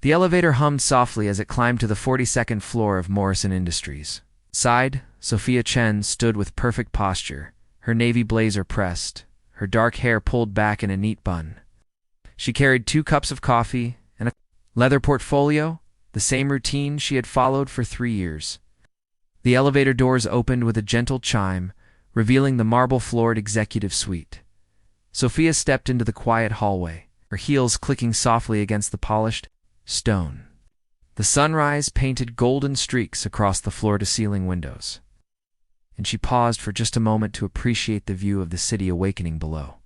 The elevator hummed softly as it climbed to the 42nd floor of Morrison Industries. Outside, Sophia Chen stood with perfect posture, her navy blazer pressed, her dark hair pulled back in a neat bun. She carried 2 cups of coffee and a leather portfolio, the same routine she had followed for 3 years. The elevator doors opened with a gentle chime, revealing the marble-floored executive suite. Sophia stepped into the quiet hallway, her heels clicking softly against the polished stone. The sunrise painted golden streaks across the floor-to-ceiling windows, and she paused for just a moment to appreciate the view of the city awakening below.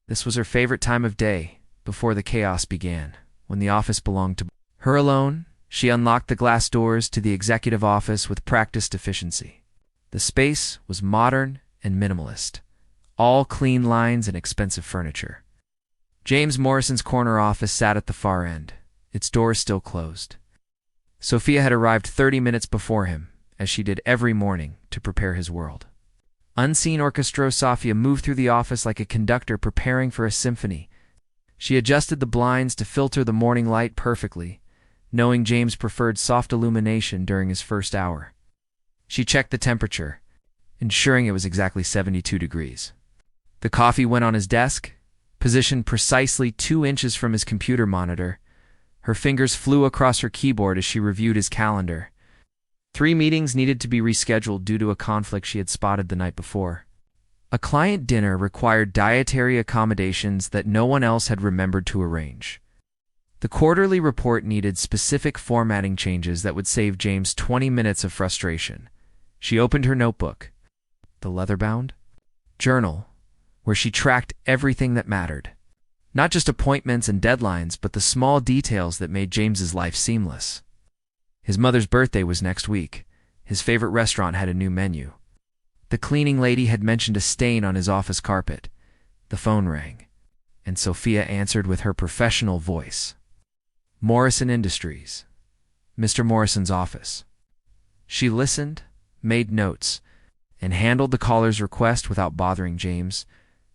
This was her favorite time of day, before the chaos began, when the office belonged to her alone. She unlocked the glass doors to the executive office with practiced efficiency. The space was modern and minimalist, all clean lines and expensive furniture. James Morrison's corner office sat at the far end, its doors still closed. Sophia had arrived 30 minutes before him, as she did every morning, to prepare his world. Unseen orchestra, Sophia moved through the office like a conductor preparing for a symphony. She adjusted the blinds to filter the morning light perfectly, knowing James preferred soft illumination during his first hour. She checked the temperature, ensuring it was exactly 72 degrees. The coffee went on his desk, positioned precisely 2 inches from his computer monitor. Her fingers flew across her keyboard as she reviewed his calendar. 3 meetings needed to be rescheduled due to a conflict she had spotted the night before. A client dinner required dietary accommodations that no one else had remembered to arrange. The quarterly report needed specific formatting changes that would save James 20 minutes of frustration. She opened her notebook, the leather-bound journal, where she tracked everything that mattered. Not just appointments and deadlines, but the small details that made James's life seamless. His mother's birthday was next week. His favorite restaurant had a new menu. The cleaning lady had mentioned a stain on his office carpet. The phone rang, and Sophia answered with her professional voice. Morrison Industries. Mr. Morrison's office. She listened, made notes, and handled the caller's request without bothering James.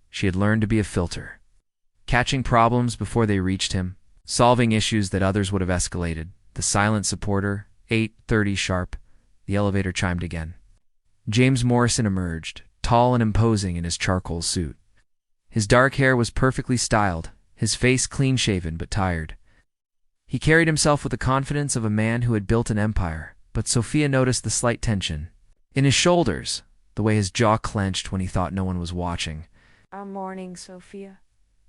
She had learned to be a filter, catching problems before they reached him, solving issues that others would have escalated. The silent supporter, 8:30 sharp. The elevator chimed again. James Morrison emerged, tall and imposing in his charcoal suit. His dark hair was perfectly styled, his face clean-shaven but tired. He carried himself with the confidence of a man who had built an empire, but Sophia noticed the slight tension in his shoulders, the way his jaw clenched when he thought no one was watching. Morning, Sophia,"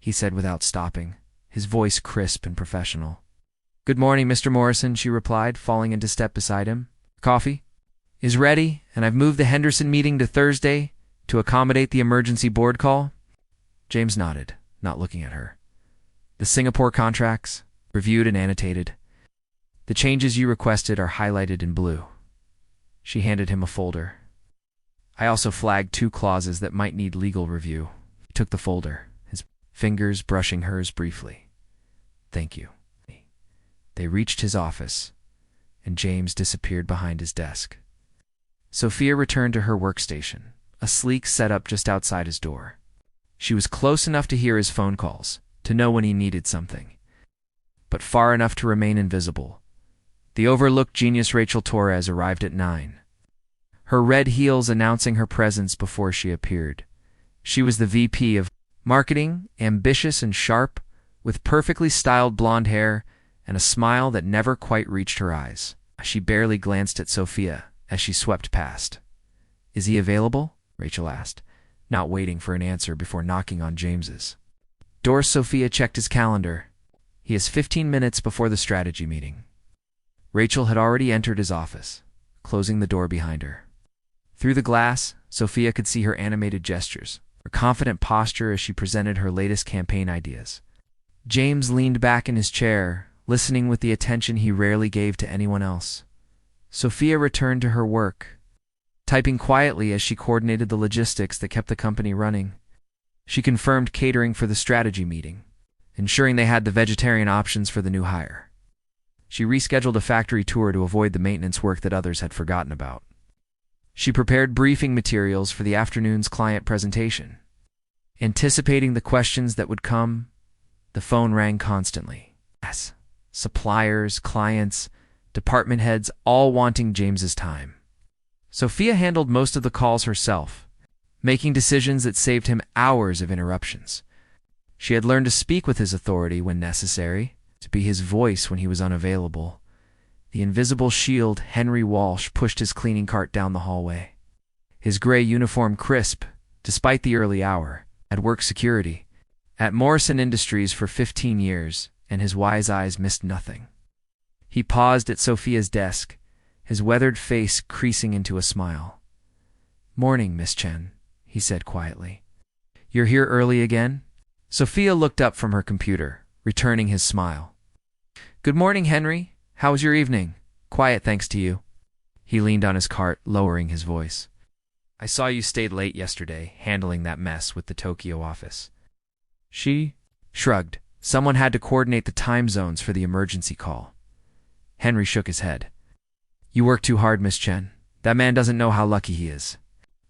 he said without stopping, his voice crisp and professional. "Good morning, Mr. Morrison," she replied, falling into step beside him. "Coffee is ready, and I've moved the Henderson meeting to Thursday to accommodate the emergency board call." James nodded, not looking at her. "The Singapore contracts, reviewed and annotated. The changes you requested are highlighted in blue." She handed him a folder. "I also flagged 2 clauses that might need legal review." He took the folder, his fingers brushing hers briefly. "Thank you." They reached his office, and James disappeared behind his desk. Sophia returned to her workstation, a sleek setup just outside his door. She was close enough to hear his phone calls, to know when he needed something, but far enough to remain invisible. The overlooked genius Rachel Torres arrived at 9, her red heels announcing her presence before she appeared. She was the VP of Marketing, ambitious and sharp, with perfectly styled blonde hair and a smile that never quite reached her eyes. She barely glanced at Sophia as she swept past. "Is he available?" Rachel asked, not waiting for an answer before knocking on James's door. Sophia checked his calendar. "He has 15 minutes before the strategy meeting." Rachel had already entered his office, closing the door behind her. Through the glass, Sophia could see her animated gestures, her confident posture as she presented her latest campaign ideas. James leaned back in his chair, listening with the attention he rarely gave to anyone else. Sophia returned to her work, typing quietly as she coordinated the logistics that kept the company running. She confirmed catering for the strategy meeting, ensuring they had the vegetarian options for the new hire. She rescheduled a factory tour to avoid the maintenance work that others had forgotten about. She prepared briefing materials for the afternoon's client presentation. Anticipating the questions that would come, the phone rang constantly. "Yes," suppliers, clients, department heads, all wanting James's time. Sophia handled most of the calls herself, making decisions that saved him hours of interruptions. She had learned to speak with his authority when necessary, to be his voice when he was unavailable. The invisible shield, Henry Walsh, pushed his cleaning cart down the hallway. His gray uniform crisp, despite the early hour, had worked security at Morrison Industries for 15 years, and his wise eyes missed nothing. He paused at Sophia's desk, his weathered face creasing into a smile. "Morning, Miss Chen," he said quietly. "You're here early again?" Sophia looked up from her computer, returning his smile. "Good morning, Henry. How was your evening?" "Quiet, thanks to you." He leaned on his cart, lowering his voice. "I saw you stayed late yesterday, handling that mess with the Tokyo office." She shrugged. Someone had to coordinate the time zones for the emergency call. Henry shook his head. "You work too hard, Miss Chen. That man doesn't know how lucky he is."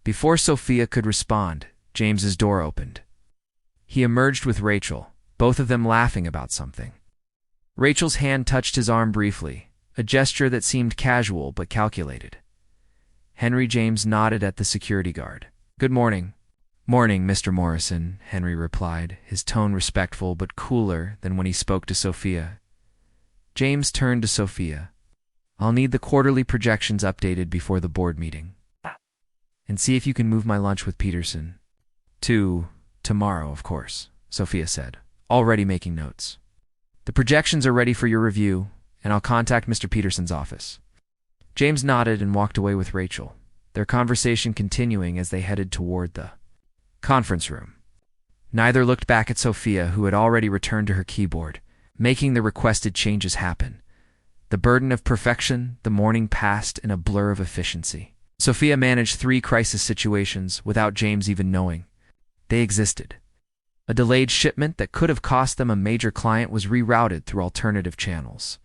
Before Sophia could respond, James's door opened. He emerged with Rachel, both of them laughing about something. Rachel's hand touched his arm briefly, a gesture that seemed casual but calculated. Henry James nodded at the security guard. "Good morning." "Morning, Mr. Morrison," Henry replied, his tone respectful but cooler than when he spoke to Sophia. James turned to Sophia. "I'll need the quarterly projections updated before the board meeting. And see if you can move my lunch with Peterson. To tomorrow, of course," Sophia said, already making notes. "The projections are ready for your review, and I'll contact Mr. Peterson's office." James nodded and walked away with Rachel, their conversation continuing as they headed toward the conference room. Neither looked back at Sophia, who had already returned to her keyboard, making the requested changes happen. The burden of perfection, the morning passed in a blur of efficiency. Sophia managed 3 crisis situations without James even knowing. They existed. A delayed shipment that could have cost them a major client was rerouted through alternative channels.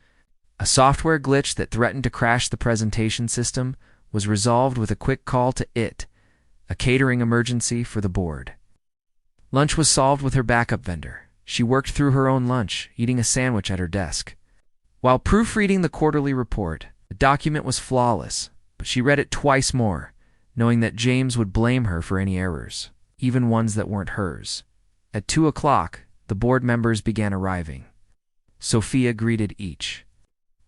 A software glitch that threatened to crash the presentation system was resolved with a quick call to IT, a catering emergency for the board. Lunch was solved with her backup vendor. She worked through her own lunch, eating a sandwich at her desk. While proofreading the quarterly report, the document was flawless, but she read it twice more, knowing that James would blame her for any errors, even ones that weren't hers. At 2 o'clock, the board members began arriving. Sophia greeted each.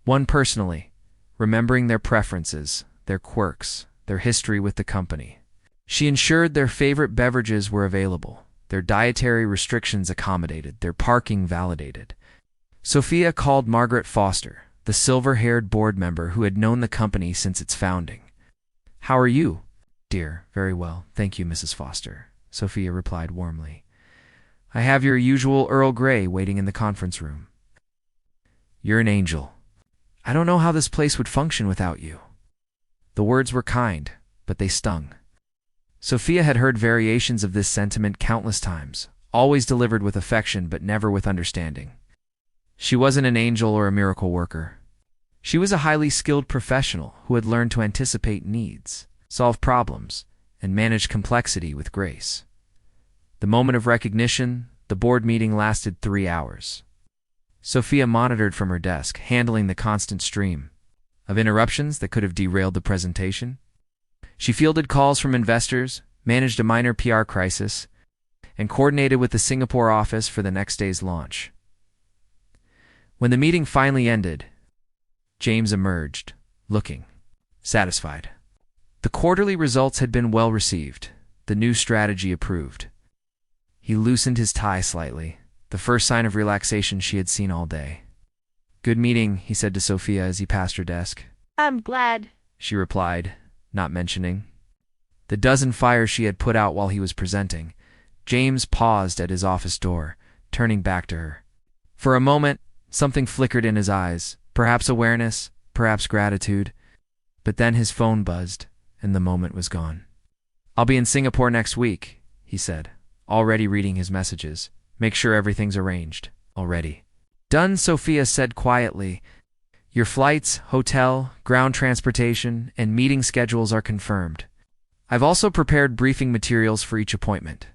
One personally, remembering their preferences, their quirks, their history with the company. She ensured their favorite beverages were available, their dietary restrictions accommodated, their parking validated. Sophia called Margaret Foster, the silver-haired board member who had known the company since its founding. "How are you?" "Dear, very well, thank you, Mrs. Foster," Sophia replied warmly. "I have your usual Earl Grey waiting in the conference room." "You're an angel. I don't know how this place would function without you." The words were kind, but they stung. Sophia had heard variations of this sentiment countless times, always delivered with affection but never with understanding. She wasn't an angel or a miracle worker. She was a highly skilled professional who had learned to anticipate needs, solve problems, and manage complexity with grace. The moment of recognition, the board meeting lasted 3 hours. Sophia monitored from her desk, handling the constant stream of interruptions that could have derailed the presentation. She fielded calls from investors, managed a minor PR crisis, and coordinated with the Singapore office for the next day's launch. When the meeting finally ended, James emerged, looking satisfied. The quarterly results had been well received, the new strategy approved. He loosened his tie slightly, the first sign of relaxation she had seen all day. "Good meeting," he said to Sophia as he passed her desk. "I'm glad," she replied, not mentioning the dozen fires she had put out while he was presenting. James paused at his office door, turning back to her. For a moment, something flickered in his eyes, perhaps awareness, perhaps gratitude. But then his phone buzzed, and the moment was gone. "I'll be in Singapore next week," he said, already reading his messages. "Make sure everything's arranged. Already." "Done," Sophia said quietly. "Your flights, hotel, ground transportation, and meeting schedules are confirmed. I've also prepared briefing materials for each appointment."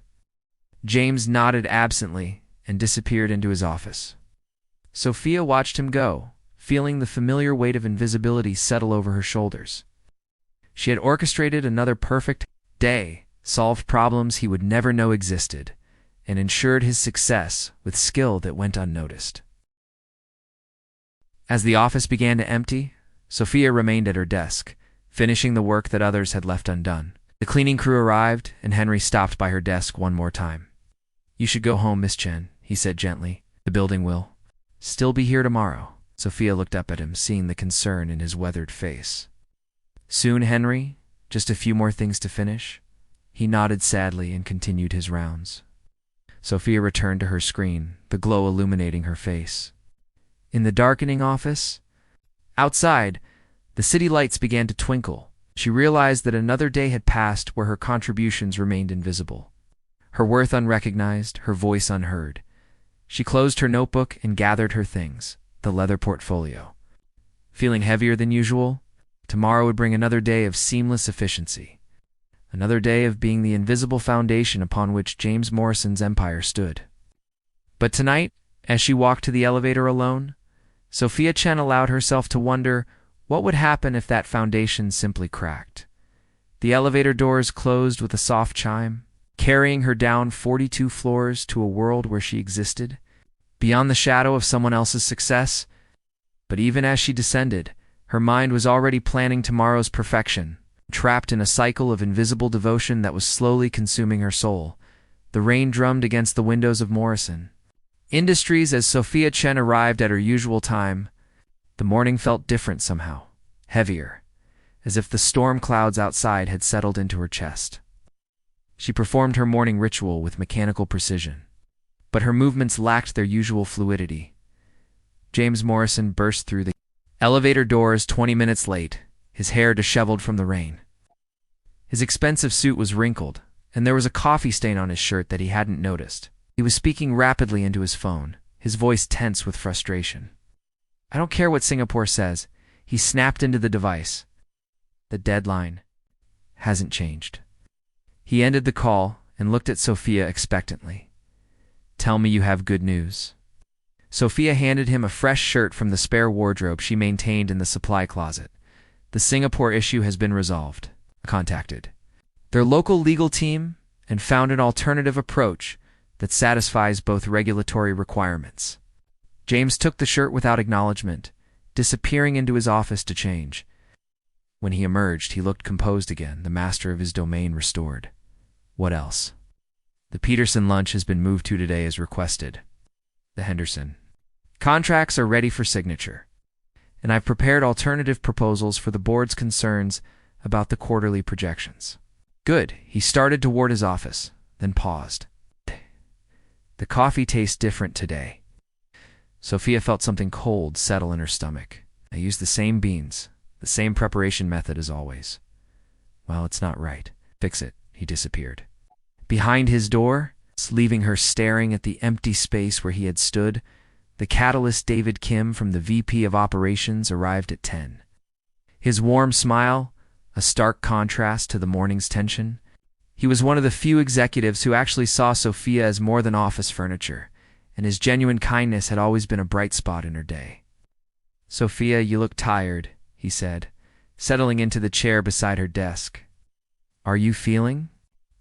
James nodded absently and disappeared into his office. Sophia watched him go, feeling the familiar weight of invisibility settle over her shoulders. She had orchestrated another perfect day, solved problems he would never know existed, and ensured his success with skill that went unnoticed. As the office began to empty, Sophia remained at her desk, finishing the work that others had left undone. The cleaning crew arrived, and Henry stopped by her desk one more time. "You should go home, Miss Chen," he said gently. "The building will still be here tomorrow." Sophia looked up at him, seeing the concern in his weathered face. "Soon, Henry? Just a few more things to finish?" He nodded sadly and continued his rounds. Sophia returned to her screen, the glow illuminating her face. In the darkening office, outside, the city lights began to twinkle. She realized that another day had passed where her contributions remained invisible. Her worth unrecognized, her voice unheard. She closed her notebook and gathered her things, the leather portfolio. Feeling heavier than usual, tomorrow would bring another day of seamless efficiency. Another day of being the invisible foundation upon which James Morrison's empire stood. But tonight, as she walked to the elevator alone, Sophia Chen allowed herself to wonder what would happen if that foundation simply cracked. The elevator doors closed with a soft chime, carrying her down 42 floors to a world where she existed, beyond the shadow of someone else's success. But even as she descended, her mind was already planning tomorrow's perfection, trapped in a cycle of invisible devotion that was slowly consuming her soul. The rain drummed against the windows of Morrison Industries as Sophia Chen arrived at her usual time. The morning felt different somehow, heavier, as if the storm clouds outside had settled into her chest. She performed her morning ritual with mechanical precision, but her movements lacked their usual fluidity. James Morrison burst through the elevator doors 20 minutes late, his hair disheveled from the rain. His expensive suit was wrinkled, and there was a coffee stain on his shirt that he hadn't noticed. He was speaking rapidly into his phone, his voice tense with frustration. "I don't care what Singapore says," he snapped into the device. "The deadline hasn't changed." He ended the call and looked at Sophia expectantly. "Tell me you have good news." Sophia handed him a fresh shirt from the spare wardrobe she maintained in the supply closet. "The Singapore issue has been resolved. I contacted their local legal team and found an alternative approach that satisfies both regulatory requirements." James took the shirt without acknowledgement, disappearing into his office to change. When he emerged, he looked composed again, the master of his domain restored. "What else?" "The Peterson lunch has been moved to today as requested." "The Henderson contracts are ready for signature, and I've prepared alternative proposals for the board's concerns about the quarterly projections." "Good." He started toward his office, then paused. "The coffee tastes different today." Sophia felt something cold settle in her stomach. "I used the same beans, the same preparation method as always." "Well, it's not right." "Fix it." He disappeared. Behind his door, leaving her staring at the empty space where he had stood, the catalyst David Kim from the VP of Operations arrived at 10. His warm smile, a stark contrast to the morning's tension. He was one of the few executives who actually saw Sophia as more than office furniture, and his genuine kindness had always been a bright spot in her day. "Sophia, you look tired," he said, settling into the chair beside her desk. "Are you feeling?"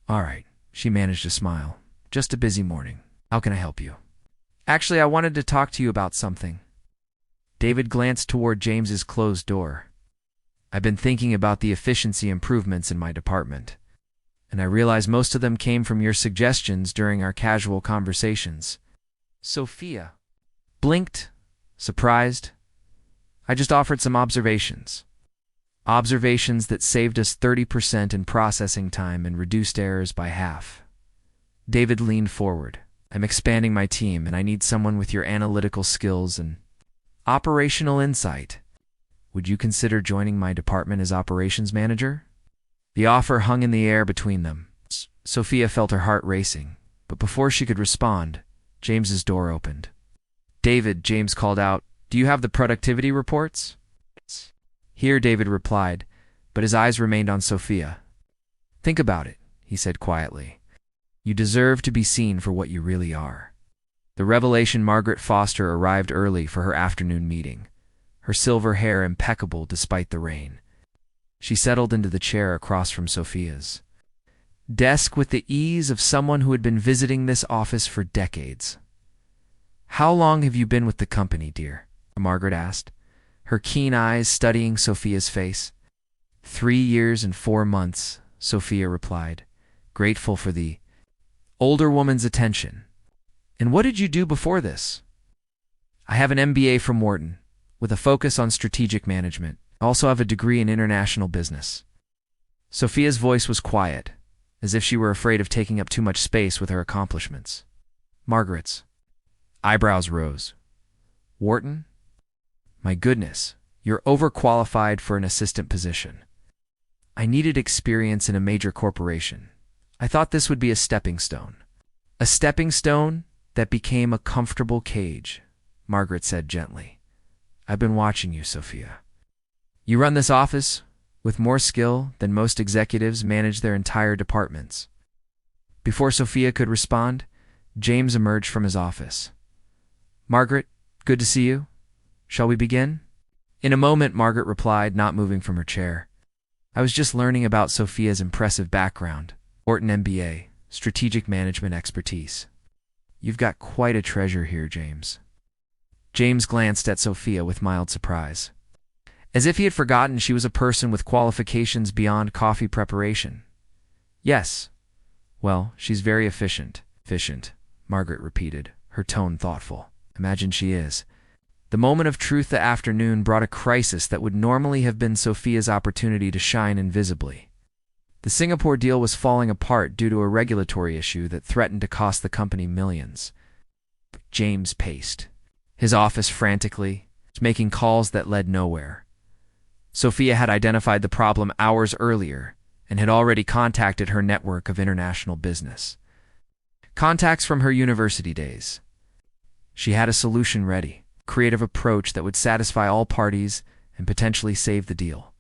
"All right," she managed a smile. "Just a busy morning. How can I help you?" "Actually, I wanted to talk to you about something." David glanced toward James's closed door. "I've been thinking about the efficiency improvements in my department, and I realize most of them came from your suggestions during our casual conversations." Sophia blinked, surprised. "I just offered some observations. Observations that saved us 30% in processing time and reduced errors by half." David leaned forward. "I'm expanding my team, and I need someone with your analytical skills and operational insight. Would you consider joining my department as operations manager?" The offer hung in the air between them. Sophia felt her heart racing, but before she could respond, James's door opened. "David," James called out, "do you have the productivity reports?" "Here," David replied, but his eyes remained on Sophia. "Think about it," he said quietly. "You deserve to be seen for what you really are." The revelation Margaret Foster arrived early for her afternoon meeting, her silver hair impeccable despite the rain. She settled into the chair across from Sophia's desk with the ease of someone who had been visiting this office for decades. "How long have you been with the company, dear?" Margaret asked, her keen eyes studying Sophia's face. 3 years and 4 months, Sophia replied, grateful for the older woman's attention. "And what did you do before this?" "I have an MBA from Wharton, with a focus on strategic management. I also have a degree in international business." Sophia's voice was quiet, as if she were afraid of taking up too much space with her accomplishments. Margaret's eyebrows rose. "Wharton? My goodness, you're overqualified for an assistant position. I needed experience in a major corporation. I thought this would be a stepping stone." "A stepping stone that became a comfortable cage," Margaret said gently. "I've been watching you, Sophia. You run this office with more skill than most executives manage their entire departments." Before Sophia could respond, James emerged from his office. "Margaret, good to see you. Shall we begin?" "In a moment," Margaret replied, not moving from her chair. "I was just learning about Sophia's impressive background. Wharton MBA, strategic management expertise. You've got quite a treasure here, James." James glanced at Sophia with mild surprise, as if he had forgotten she was a person with qualifications beyond coffee preparation. "Yes. Well, she's very efficient." "Efficient," Margaret repeated, her tone thoughtful. "Imagine she is." The moment of truth that afternoon brought a crisis that would normally have been Sophia's opportunity to shine invisibly. The Singapore deal was falling apart due to a regulatory issue that threatened to cost the company millions. James paced his office frantically, making calls that led nowhere. Sophia had identified the problem hours earlier and had already contacted her network of international business contacts from her university days. She had a solution ready, a creative approach that would satisfy all parties and potentially save the deal.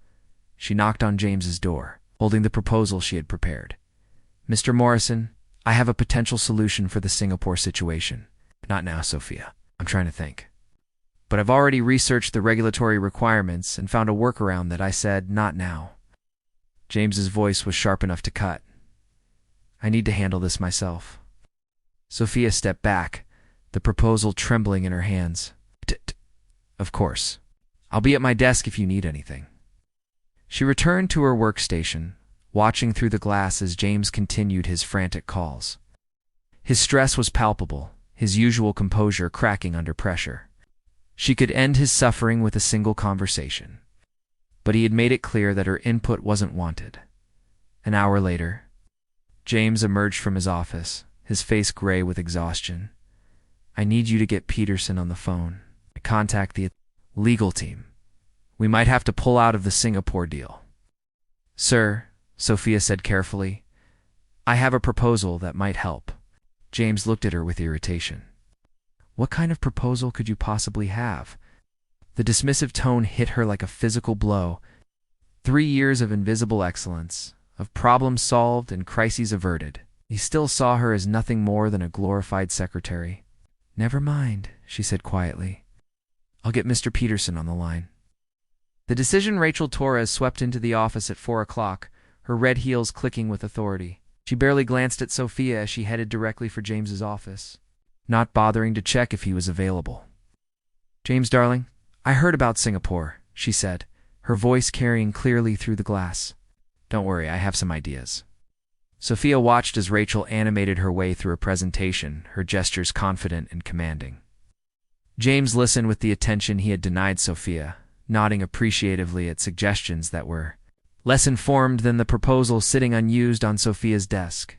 She knocked on James's door, holding the proposal she had prepared. "Mr. Morrison, I have a potential solution for the Singapore situation." "Not now, Sophia. I'm trying to think. But I've already researched the regulatory requirements and found a workaround that I said, not now." James's voice was sharp enough to cut. "I need to handle this myself." Sophia stepped back, the proposal trembling in her hands. Of course. I'll be at my desk if you need anything." She returned to her workstation, watching through the glass as James continued his frantic calls. His stress was palpable, his usual composure cracking under pressure. She could end his suffering with a single conversation, but he had made it clear that her input wasn't wanted. An hour later, James emerged from his office, his face gray with exhaustion. "I need you to get Peterson on the phone. Contact the legal team. We might have to pull out of the Singapore deal." "Sir," Sophia said carefully, "I have a proposal that might help." James looked at her with irritation. What kind of proposal could you possibly have? The dismissive tone hit her like a physical blow. 3 years of invisible excellence, of problems solved and crises averted. He still saw her as nothing more than a glorified secretary. "Never mind," she said quietly. "I'll get Mr. Peterson on the line." The decision Rachel Torres swept into the office at 4 o'clock, her red heels clicking with authority. She barely glanced at Sophia as she headed directly for James's office, not bothering to check if he was available. "James, darling, I heard about Singapore," she said, her voice carrying clearly through the glass. "Don't worry, I have some ideas." Sophia watched as Rachel animated her way through a presentation, her gestures confident and commanding. James listened with the attention he had denied Sophia, nodding appreciatively at suggestions that were less informed than the proposal sitting unused on Sophia's desk.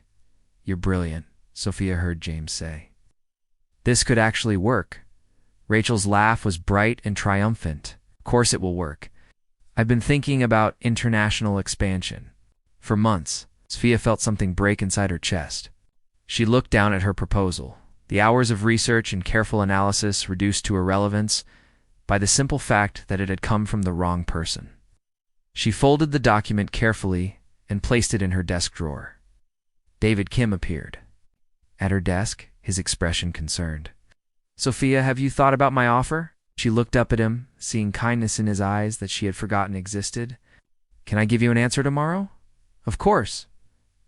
"You're brilliant," Sophia heard James say. This could actually work. Rachel's laugh was bright and triumphant. "Of course it will work. I've been thinking about international expansion for months." Sophia felt something break inside her chest. She looked down at her proposal, the hours of research and careful analysis reduced to irrelevance by the simple fact that it had come from the wrong person. She folded the document carefully and placed it in her desk drawer. David Kim appeared at her desk, his expression concerned. Sophia, have you thought about my offer? She looked up at him, seeing kindness in his eyes that she had forgotten existed. Can I give you an answer tomorrow? Of course.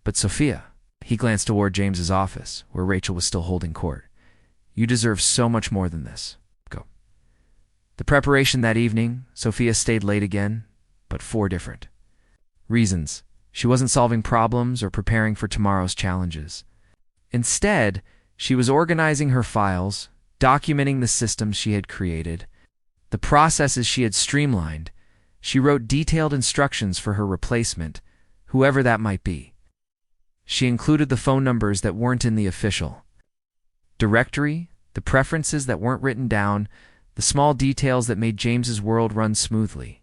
But Sophia, he glanced toward James's office, where Rachel was still holding court. You deserve so much more than this. Go. The preparation that evening, Sophia stayed late again, but for different reasons. She wasn't solving problems or preparing for tomorrow's challenges. Instead, she was organizing her files, documenting the systems she had created, the processes she had streamlined. She wrote detailed instructions for her replacement, whoever that might be. She included the phone numbers that weren't in the official directory, the preferences that weren't written down, the small details that made James's world run smoothly.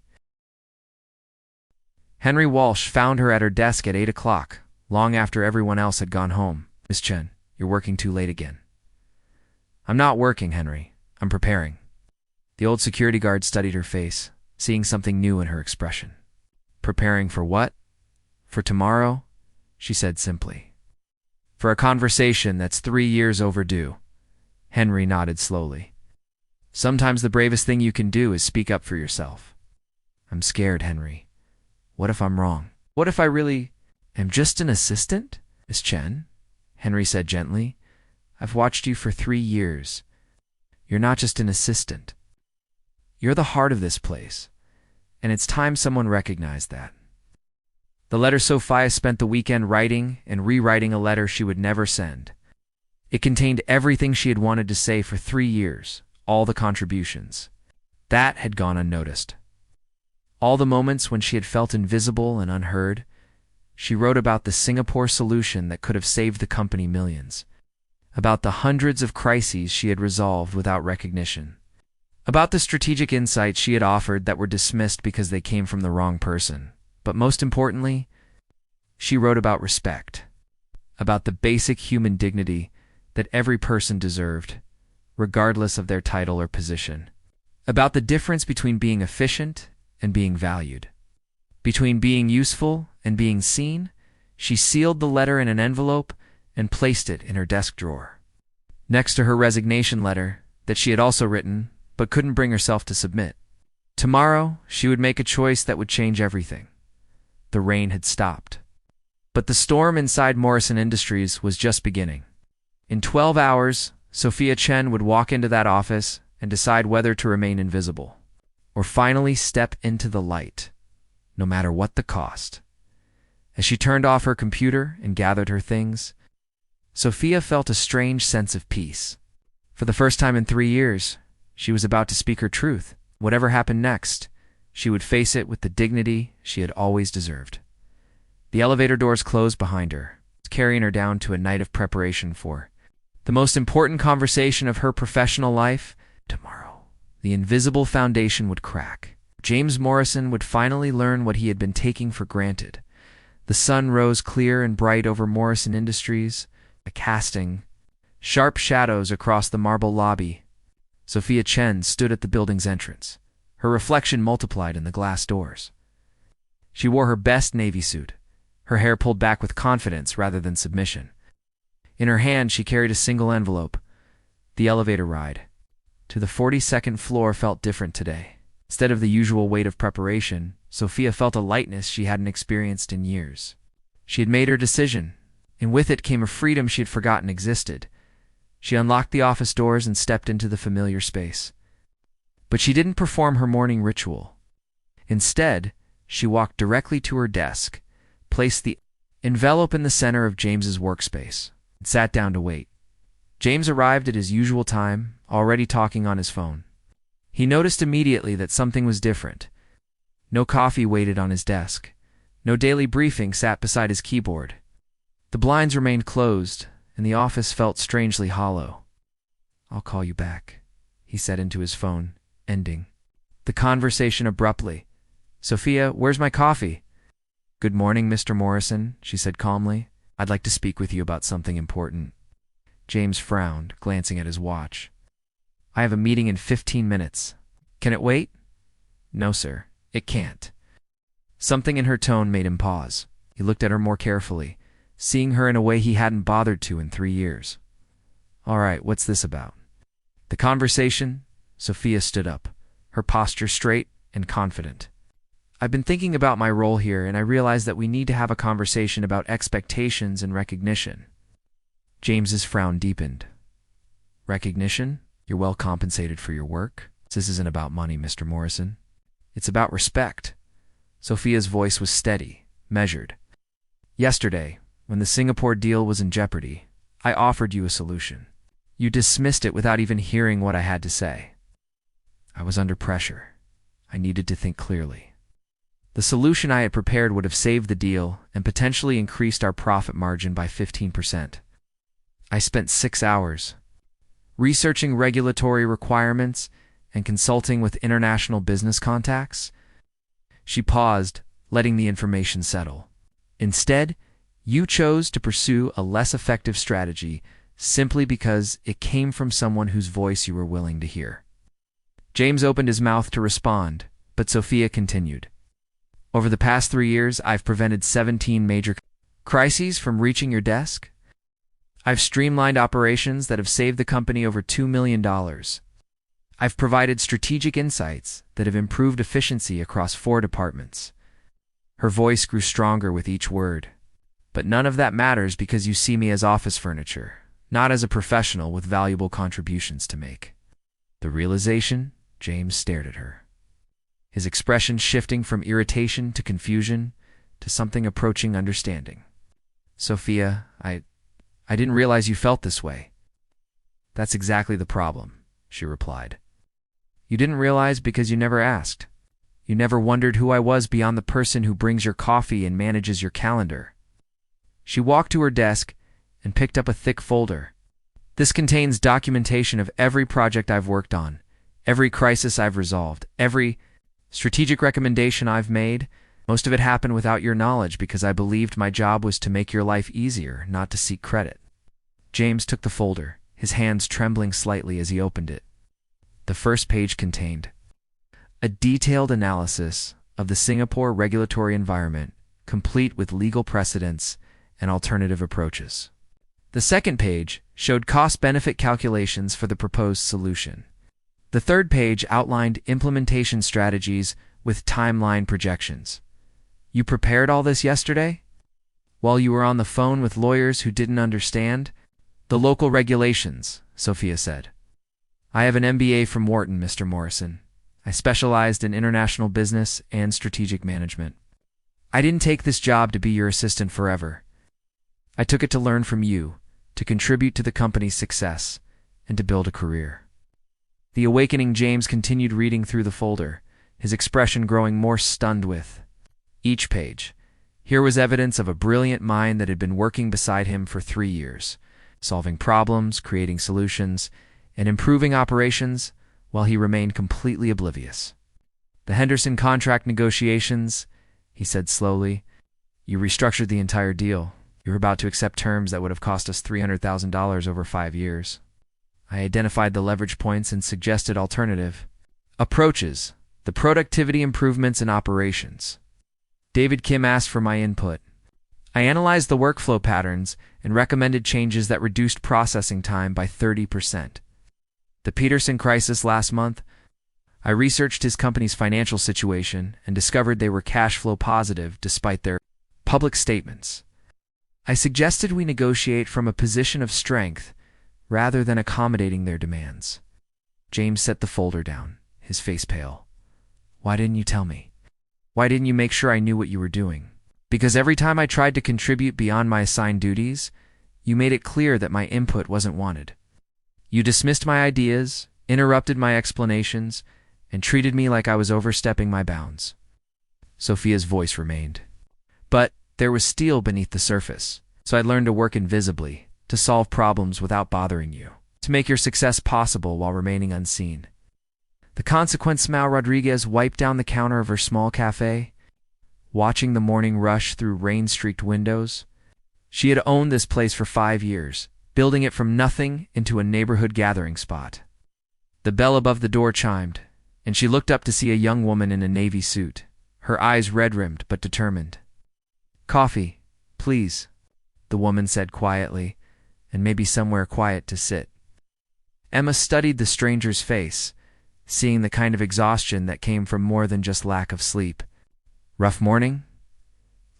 Henry Walsh found her at her desk at 8 o'clock, long after everyone else had gone home. Miss Chen, you're working too late again. I'm not working, Henry. I'm preparing. The old security guard studied her face, seeing something new in her expression. Preparing for what? For tomorrow? She said simply. For a conversation that's 3 years overdue. Henry nodded slowly. Sometimes the bravest thing you can do is speak up for yourself. I'm scared, Henry. What if I'm wrong? What if I really am just an assistant? Miss Chen, Henry said gently. I've watched you for 3 years. You're not just an assistant. You're the heart of this place, and it's time someone recognized that. The letter Sophia spent the weekend writing and rewriting a letter she would never send. It contained everything she had wanted to say for 3 years, all the contributions. That had gone unnoticed. All the moments when she had felt invisible and unheard. She wrote about the Singapore solution that could have saved the company millions. About the hundreds of crises she had resolved without recognition. About the strategic insights she had offered that were dismissed because they came from the wrong person. But most importantly, she wrote about respect. About the basic human dignity that every person deserved, regardless of their title or position. About the difference between being efficient and being valued. Between being useful and being seen. She sealed the letter in an envelope and placed it in her desk drawer, next to her resignation letter that she had also written but couldn't bring herself to submit. Tomorrow, she would make a choice that would change everything. The rain had stopped. But the storm inside Morrison Industries was just beginning. In 12 hours, Sophia Chen would walk into that office and decide whether to remain invisible, or finally step into the light, no matter what the cost. As she turned off her computer and gathered her things, Sophia felt a strange sense of peace. For the first time in 3 years, she was about to speak her truth. Whatever happened next, she would face it with the dignity she had always deserved. The elevator doors closed behind her, carrying her down to a night of preparation for the most important conversation of her professional life. Tomorrow, the invisible foundation would crack. James Morrison would finally learn what he had been taking for granted. The sun rose clear and bright over Morrison Industries, casting sharp shadows across the marble lobby. Sophia Chen stood at the building's entrance. Her reflection multiplied in the glass doors. She wore her best navy suit, her hair pulled back with confidence rather than submission. In her hand, she carried a single envelope. The elevator ride to the 42nd floor felt different today. Instead of the usual weight of preparation, Sophia felt a lightness she hadn't experienced in years. She had made her decision, and with it came a freedom she had forgotten existed. She unlocked the office doors and stepped into the familiar space. But she didn't perform her morning ritual. Instead, she walked directly to her desk, placed the envelope in the center of James's workspace, and sat down to wait. James arrived at his usual time, already talking on his phone. He noticed immediately that something was different. No coffee waited on his desk. No daily briefing sat beside his keyboard. The blinds remained closed, and the office felt strangely hollow. I'll call you back, he said into his phone, ending the conversation abruptly. Sophia, where's my coffee? Good morning, Mr. Morrison, she said calmly. I'd like to speak with you about something important. James frowned, glancing at his watch. I have a meeting in 15 minutes. Can it wait? No, sir, it can't. Something in her tone made him pause. He looked at her more carefully, seeing her in a way he hadn't bothered to in 3 years. All right, what's this about? The conversation, Sophia stood up, her posture straight and confident. I've been thinking about my role here, and I realize that we need to have a conversation about expectations and recognition. James's frown deepened. Recognition? You're well compensated for your work? This isn't about money, Mr. Morrison. It's about respect. Sophia's voice was steady, measured. Yesterday, when the Singapore deal was in jeopardy, I offered you a solution. You dismissed it without even hearing what I had to say. I was under pressure. I needed to think clearly. The solution I had prepared would have saved the deal and potentially increased our profit margin by 15%. I spent 6 hours researching regulatory requirements and consulting with international business contacts. She paused, letting the information settle. Instead, you chose to pursue a less effective strategy simply because it came from someone whose voice you were willing to hear. James opened his mouth to respond, but Sophia continued. Over the past 3 years, I've prevented 17 major crises from reaching your desk. I've streamlined operations that have saved the company over $2 million. I've provided strategic insights that have improved efficiency across 4 departments. Her voice grew stronger with each word. But none of that matters because you see me as office furniture, not as a professional with valuable contributions to make. The realization, James stared at her, his expression shifting from irritation to confusion to something approaching understanding. Sophia, I didn't realize you felt this way. That's exactly the problem, she replied. You didn't realize because you never asked. You never wondered who I was beyond the person who brings your coffee and manages your calendar. She walked to her desk and picked up a thick folder. This contains documentation of every project I've worked on, every crisis I've resolved, every strategic recommendation I've made. Most of it happened without your knowledge because I believed my job was to make your life easier, not to seek credit. James took the folder, his hands trembling slightly as he opened it. The first page contained a detailed analysis of the Singapore regulatory environment, complete with legal precedents and alternative approaches. The second page showed cost-benefit calculations for the proposed solution. The third page outlined implementation strategies with timeline projections. You prepared all this yesterday? While you were on the phone with lawyers who didn't understand? The local regulations, Sophia said. I have an MBA from Wharton, Mr. Morrison. I specialized in international business and strategic management. I didn't take this job to be your assistant forever. I took it to learn from you, to contribute to the company's success, and to build a career. The awakening James continued reading through the folder, his expression growing more stunned with each page. Here was evidence of a brilliant mind that had been working beside him for 3 years, solving problems, creating solutions, and improving operations while he remained completely oblivious. The Henderson contract negotiations, he said slowly. You restructured the entire deal. You were about to accept terms that would have cost us $300,000 over 5 years. I identified the leverage points and suggested alternative approaches, the productivity improvements in operations. David Kim asked for my input. I analyzed the workflow patterns and recommended changes that reduced processing time by 30%. The Peterson crisis last month, I researched his company's financial situation and discovered they were cash flow positive despite their public statements. I suggested we negotiate from a position of strength rather than accommodating their demands. James set the folder down, his face pale. Why didn't you tell me? Why didn't you make sure I knew what you were doing? Because every time I tried to contribute beyond my assigned duties, you made it clear that my input wasn't wanted. You dismissed my ideas, interrupted my explanations, and treated me like I was overstepping my bounds. Sophia's voice remained. But there was steel beneath the surface, so I learned to work invisibly, to solve problems without bothering you, to make your success possible while remaining unseen. The consequence, Mal Rodriguez wiped down the counter of her small cafe, watching the morning rush through rain-streaked windows. She had owned this place for 5 years, building it from nothing into a neighborhood gathering spot. The bell above the door chimed, and she looked up to see a young woman in a navy suit, her eyes red-rimmed but determined. Coffee, please, the woman said quietly, and maybe somewhere quiet to sit. Emma studied the stranger's face, seeing the kind of exhaustion that came from more than just lack of sleep. "Rough morning?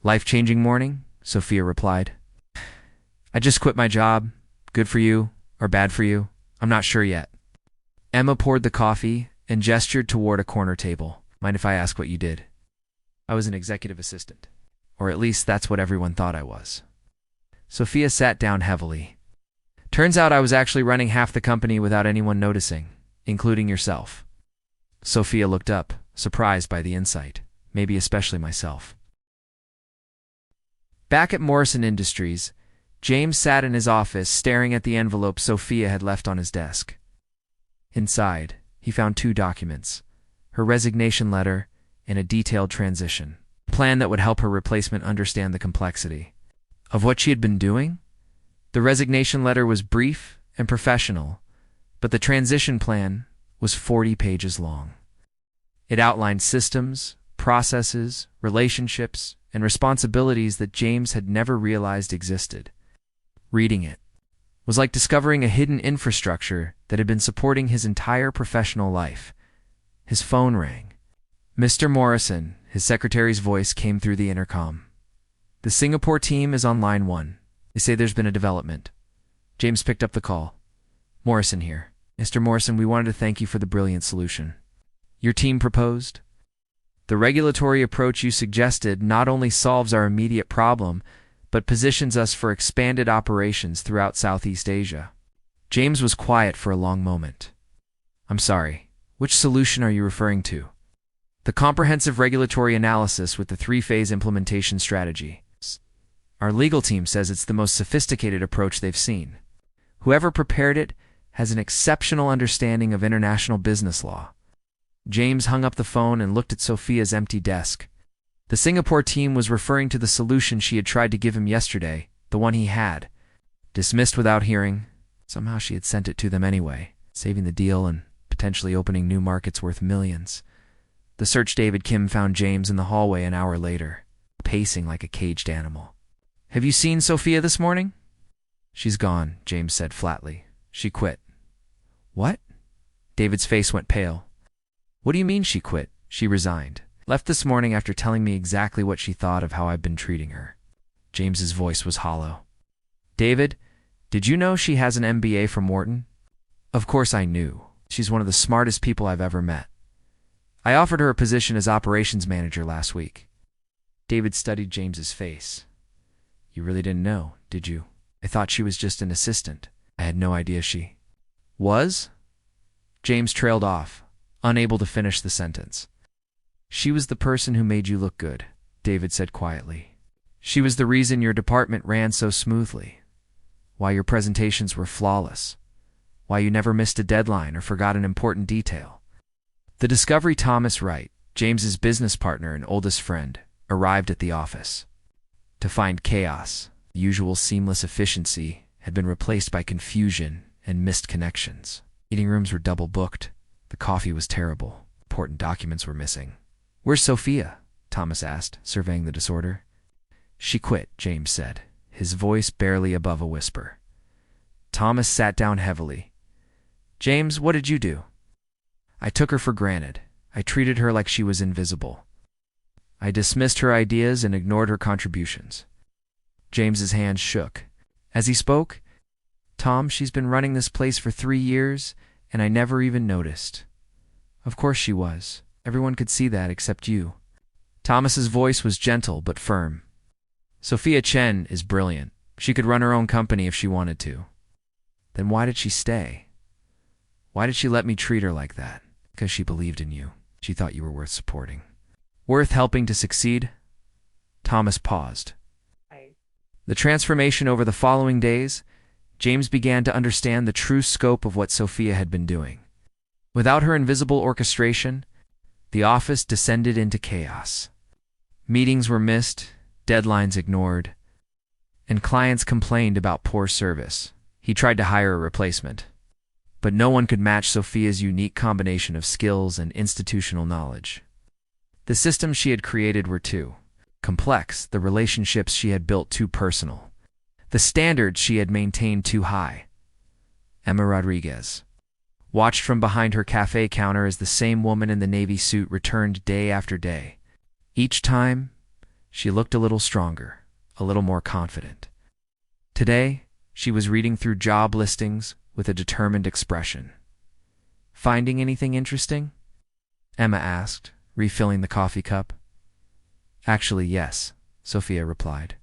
Life-changing morning?" Sophia replied. "I just quit my job. Good for you, or bad for you? I'm not sure yet." Emma poured the coffee and gestured toward a corner table. "Mind if I ask what you did?" "I was an executive assistant. Or at least that's what everyone thought I was." Sophia sat down heavily. "Turns out I was actually running half the company without anyone noticing, including yourself." Sophia looked up, surprised by the insight, maybe especially myself. Back at Morrison Industries, James sat in his office staring at the envelope Sophia had left on his desk. Inside, he found 2 documents, her resignation letter and a detailed transition plan that would help her replacement understand the complexity of what she had been doing. The resignation letter was brief and professional, but the transition plan was 40 pages long. It outlined systems, processes, relationships, and responsibilities that James had never realized existed. Reading it was like discovering a hidden infrastructure that had been supporting his entire professional life. His phone rang. "Mr. Morrison," his secretary's voice came through the intercom. "The Singapore team is on line 1. They say there's been a development." James picked up the call. "Morrison here. Mr. Morrison, we wanted to thank you for the brilliant solution your team proposed. The regulatory approach you suggested not only solves our immediate problem, but positions us for expanded operations throughout Southeast Asia." James was quiet for a long moment. "I'm sorry. Which solution are you referring to?" "The comprehensive regulatory analysis with the 3-phase implementation strategy. Our legal team says it's the most sophisticated approach they've seen. Whoever prepared it has an exceptional understanding of international business law." James hung up the phone and looked at Sophia's empty desk. The Singapore team was referring to the solution she had tried to give him yesterday, the one he had dismissed without hearing. Somehow she had sent it to them anyway, saving the deal and potentially opening new markets worth millions. The search David Kim found James in the hallway an hour later, pacing like a caged animal. "Have you seen Sophia this morning?" "She's gone," James said flatly. "She quit." "What?" David's face went pale. "What do you mean she quit?" "She resigned. Left this morning after telling me exactly what she thought of how I've been treating her." James's voice was hollow. "David, did you know she has an MBA from Wharton?" "Of course I knew. She's one of the smartest people I've ever met. I offered her a position as operations manager last week." David studied James's face. "You really didn't know, did you? I thought she was just an assistant. I had no idea she was?" James trailed off, unable to finish the sentence. "She was the person who made you look good," David said quietly. "She was the reason your department ran so smoothly, why your presentations were flawless, why you never missed a deadline or forgot an important detail." The Discovery Thomas Wright, James's business partner and oldest friend, arrived at the office. To find chaos, the usual seamless efficiency had been replaced by confusion and missed connections. Meeting rooms were double booked. The coffee was terrible. Important documents were missing. "Where's Sophia?" Thomas asked, surveying the disorder. "She quit," James said, his voice barely above a whisper. Thomas sat down heavily. "James, what did you do?" "I took her for granted. I treated her like she was invisible. I dismissed her ideas and ignored her contributions." James's hands shook. As he spoke, "Tom, she's been running this place for 3 years, and I never even noticed." "Of course she was. Everyone could see that except you." Thomas's voice was gentle but firm. "Sophia Chen is brilliant. She could run her own company if she wanted to." "Then why did she stay? Why did she let me treat her like that?" "Because she believed in you. She thought you were worth supporting." "Worth helping to succeed?" Thomas paused. The transformation over the following days, James began to understand the true scope of what Sophia had been doing. Without her invisible orchestration, the office descended into chaos. Meetings were missed, deadlines ignored, and clients complained about poor service. He tried to hire a replacement, but no one could match Sophia's unique combination of skills and institutional knowledge. The systems she had created were too complex, the relationships she had built too personal, the standards she had maintained too high. Emma Rodriguez, watched from behind her cafe counter as the same woman in the navy suit returned day after day. Each time, she looked a little stronger, a little more confident. Today, she was reading through job listings with a determined expression. "Finding anything interesting?" Emma asked, refilling the coffee cup. "Actually, yes," Sophia replied.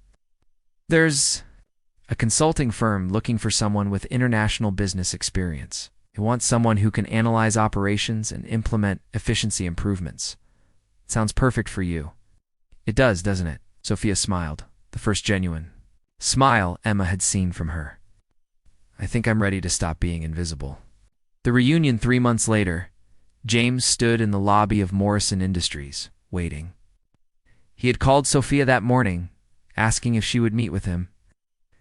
"There's a consulting firm looking for someone with international business experience. It wants someone who can analyze operations and implement efficiency improvements. It sounds perfect for you." "It does, doesn't it?" Sophia smiled, the first genuine smile Emma had seen from her. "I think I'm ready to stop being invisible." The reunion 3 months later, James stood in the lobby of Morrison Industries, waiting. He had called Sophia that morning, asking if she would meet with him.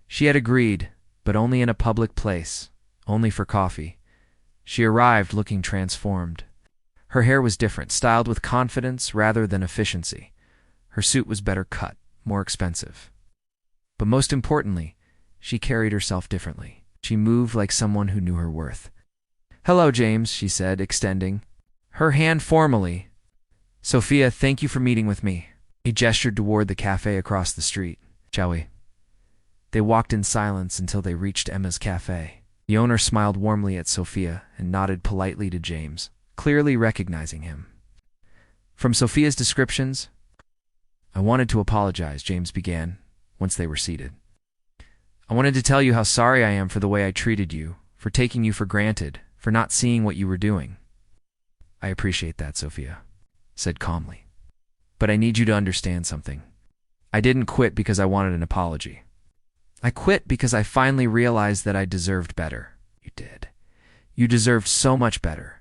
She had agreed, but only in a public place, only for coffee. She arrived looking transformed. Her hair was different, styled with confidence rather than efficiency. Her suit was better cut, more expensive. But most importantly, she carried herself differently. She moved like someone who knew her worth. "Hello, James," she said, extending her hand formally. "Sophia, thank you for meeting with me." He gestured toward the cafe across the street. "Shall we?" They walked in silence until they reached Emma's cafe. The owner smiled warmly at Sophia and nodded politely to James, clearly recognizing him. From Sophia's descriptions, "I wanted to apologize," James began, once they were seated. "I wanted to tell you how sorry I am for the way I treated you, for taking you for granted, for not seeing what you were doing." "I appreciate that," Sophia said calmly. "But I need you to understand something. I didn't quit because I wanted an apology. I quit because I finally realized that I deserved better." "You did. You deserved so much better."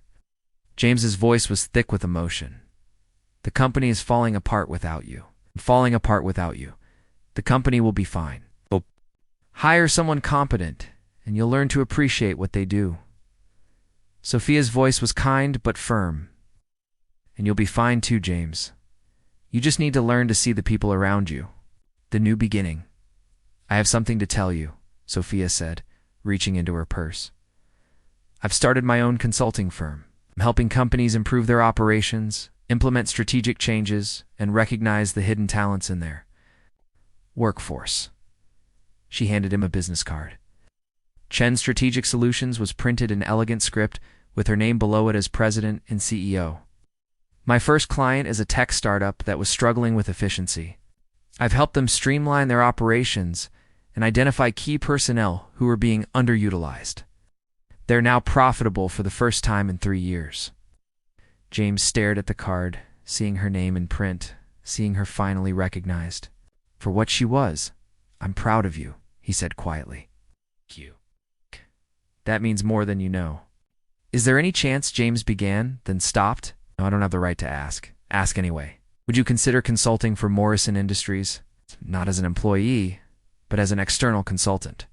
James's voice was thick with emotion. "The company is falling apart without you. Falling apart without you. The company will be fine. We'll hire someone competent, and you'll learn to appreciate what they do." Sophia's voice was kind but firm. "And you'll be fine too, James. You just need to learn to see the people around you. The new beginning." "I have something to tell you," Sophia said, reaching into her purse. "I've started my own consulting firm. I'm helping companies improve their operations, implement strategic changes, and recognize the hidden talents in their workforce." She handed him a business card. Chen's Strategic Solutions was printed in elegant script with her name below it as president and CEO. "My first client is a tech startup that was struggling with efficiency. I've helped them streamline their operations and identify key personnel who were being underutilized. They're now profitable for the first time in 3 years." James stared at the card, seeing her name in print, seeing her finally recognized. "For what she was, I'm proud of you," he said quietly. "You. That means more than you know." "Is there any chance," James began, then stopped? "No, I don't have the right to ask. Ask anyway. Would you consider consulting for Morrison Industries? Not as an employee, but as an external consultant.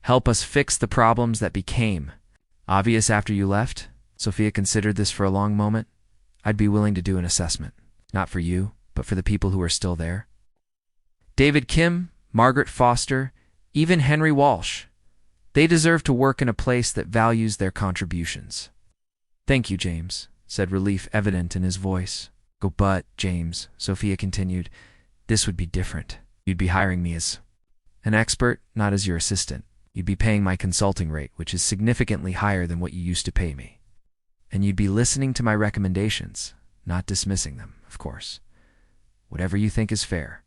Help us fix the problems that became obvious after you left?" Sophia considered this for a long moment. "I'd be willing to do an assessment. Not for you, but for the people who are still there. David Kim, Margaret Foster, even Henry Walsh. They deserve to work in a place that values their contributions." "Thank you, James," said relief evident in his voice. But, James," Sophia continued, "this would be different. You'd be hiring me as an expert, not as your assistant. You'd be paying my consulting rate, which is significantly higher than what you used to pay me. And you'd be listening to my recommendations, not dismissing them, of course. Whatever you think is fair."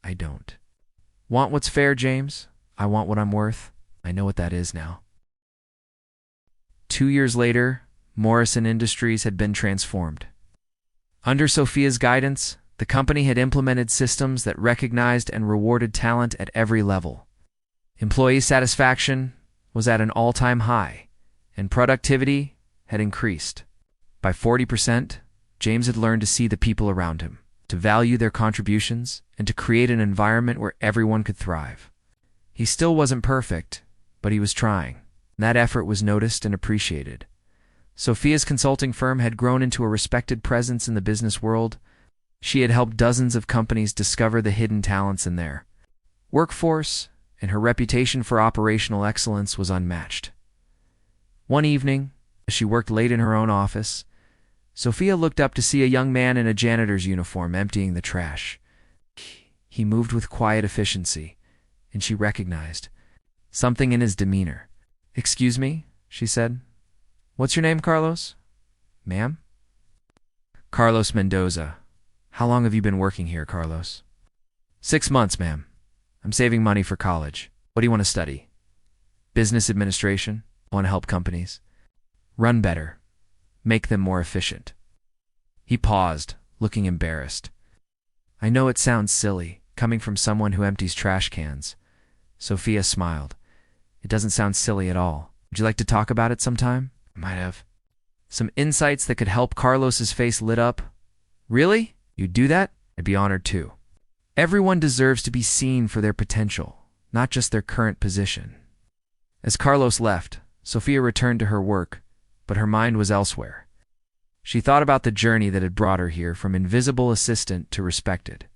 "I don't want what's fair, James. I want what I'm worth. I know what that is now." 2 years later, Morrison Industries had been transformed. Under Sophia's guidance, the company had implemented systems that recognized and rewarded talent at every level. Employee satisfaction was at an all-time high, and productivity had increased. By 40%, James had learned to see the people around him, to value their contributions, and to create an environment where everyone could thrive. He still wasn't perfect, but he was trying. That effort was noticed and appreciated. Sophia's consulting firm had grown into a respected presence in the business world. She had helped dozens of companies discover the hidden talents in their workforce, and her reputation for operational excellence was unmatched. One evening, As she worked late in her own office, Sophia looked up to see a young man in a janitor's uniform emptying the trash. He moved with quiet efficiency, and she recognized something in his demeanor. "Excuse me," she said. "What's your name, Carlos?" "Ma'am?" "Carlos Mendoza. How long have you been working here, Carlos?" "6 months, ma'am. I'm saving money for college. What do you want to study?" "Business administration. I want to help companies run better, make them more efficient." He paused, looking embarrassed. "I know it sounds silly, coming from someone who empties trash cans." Sophia smiled. "It doesn't sound silly at all. Would you like to talk about it sometime?" "I might have some insights that could help." Carlos's face lit up. "Really? You'd do that? I'd be honored too. Everyone deserves to be seen for their potential, not just their current position." As Carlos left, Sophia returned to her work, but her mind was elsewhere. She thought about the journey that had brought her here, from invisible assistant to respected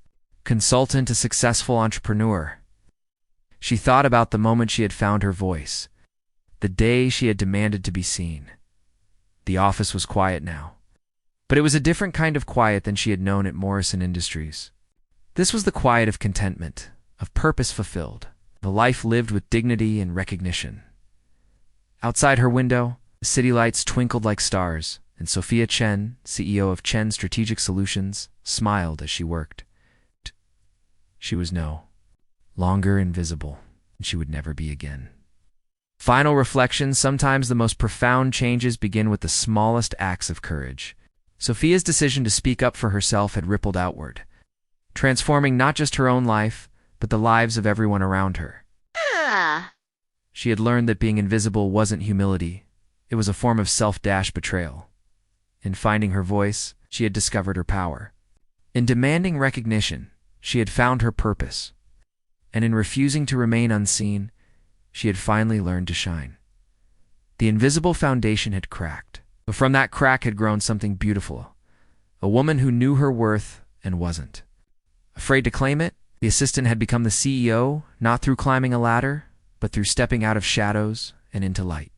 consultant to successful entrepreneur. She thought about the moment she had found her voice, the day she had demanded to be seen. The office was quiet now, but it was a different kind of quiet than she had known at Morrison Industries. This was the quiet of contentment, of purpose fulfilled, the life lived with dignity and recognition. Outside her window, the city lights twinkled like stars, and Sophia Chen, CEO of Chen Strategic Solutions, smiled as she worked. She was no longer invisible, and she would never be again. Final reflection: sometimes the most profound changes begin with the smallest acts of courage. Sophia's decision to speak up for herself had rippled outward, transforming not just her own life, but the lives of everyone around her. She had learned that being invisible wasn't humility, it was a form of self-betrayal. In finding her voice, she had discovered her power. In demanding recognition, she had found her purpose. And in refusing to remain unseen, she had finally learned to shine. The invisible foundation had cracked, but from that crack had grown something beautiful. A woman who knew her worth and wasn't afraid to claim it. The assistant had become the CEO, not through climbing a ladder, but through stepping out of shadows and into light.